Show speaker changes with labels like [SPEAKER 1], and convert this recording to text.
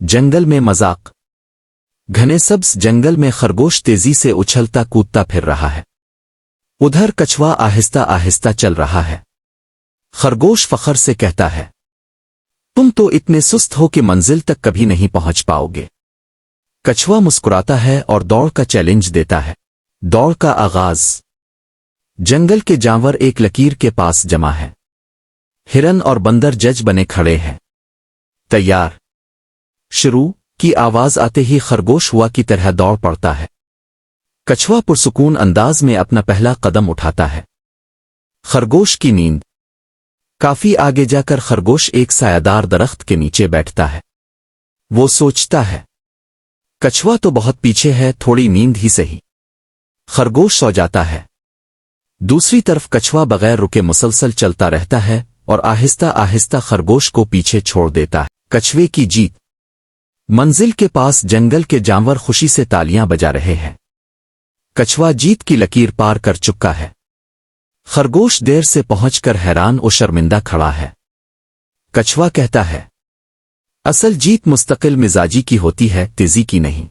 [SPEAKER 1] جنگل میں مذاق۔ گھنے سبز جنگل میں خرگوش تیزی سے اچھلتا کودتا پھر رہا ہے۔ ادھر کچھوا آہستہ آہستہ چل رہا ہے۔ خرگوش فخر سے کہتا ہے، تم تو اتنے سست ہو کہ منزل تک کبھی نہیں پہنچ پاؤ گے۔ کچھوا مسکراتا ہے اور دوڑ کا چیلنج دیتا ہے۔ دوڑ کا آغاز۔ جنگل کے جانور ایک لکیر کے پاس جمع ہے۔ ہرن اور بندر جج بنے کھڑے ہیں۔ تیار۔ شروع کی آواز آتے ہی خرگوش ہوا کی طرح دوڑ پڑتا ہے۔ کچھوا پرسکون انداز میں اپنا پہلا قدم اٹھاتا ہے۔ خرگوش کی نیند۔ کافی آگے جا کر خرگوش ایک سایہ دار درخت کے نیچے بیٹھتا ہے۔ وہ سوچتا ہے، کچھوا تو بہت پیچھے ہے، تھوڑی نیند ہی سہی۔ خرگوش سو جاتا ہے۔ دوسری طرف کچھوا بغیر رکے مسلسل چلتا رہتا ہے اور آہستہ آہستہ خرگوش کو پیچھے چھوڑ دیتا ہے۔ کچھوے کی جیت۔ منزل کے پاس جنگل کے جانور خوشی سے تالیاں بجا رہے ہیں۔ کچھوا جیت کی لکیر پار کر چکا ہے۔ خرگوش دیر سے پہنچ کر حیران و شرمندہ کھڑا ہے۔ کچھوا کہتا ہے، اصل جیت مستقل مزاجی کی ہوتی ہے، تیزی کی نہیں۔